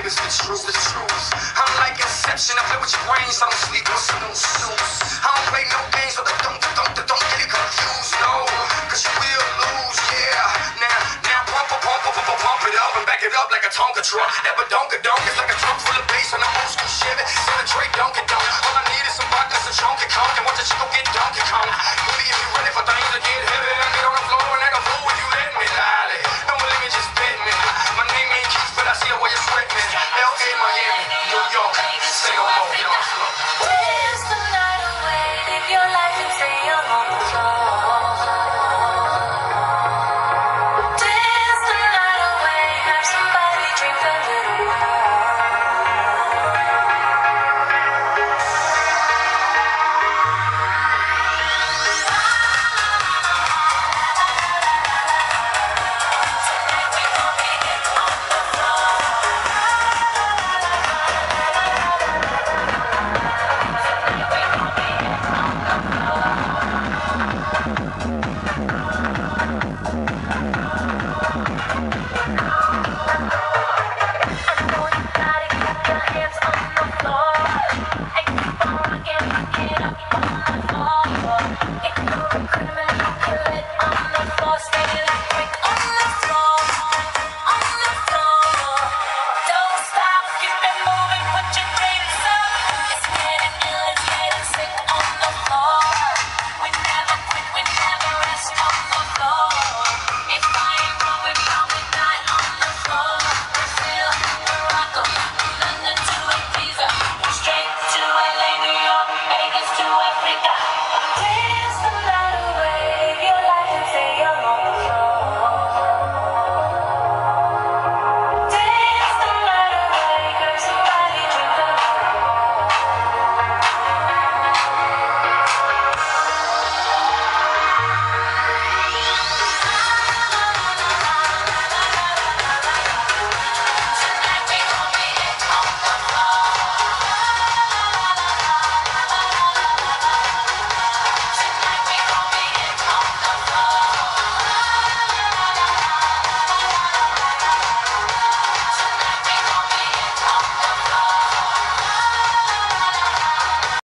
baby, it's the truth, the truth. I'm like Inception, I play with your brains, I don't sleep, I don't snooze. I don't play no games, so don't get it confused, no. Cause you will lose, yeah. Now pump it up and back it up like a Tonka truck. Never donka-donk, it's like a truck full of bass on a old school Chevy. Send a Trey Donkey Donk. All I need is some vodka, some Chonky Conk, and watch the chico get Donkey Kong.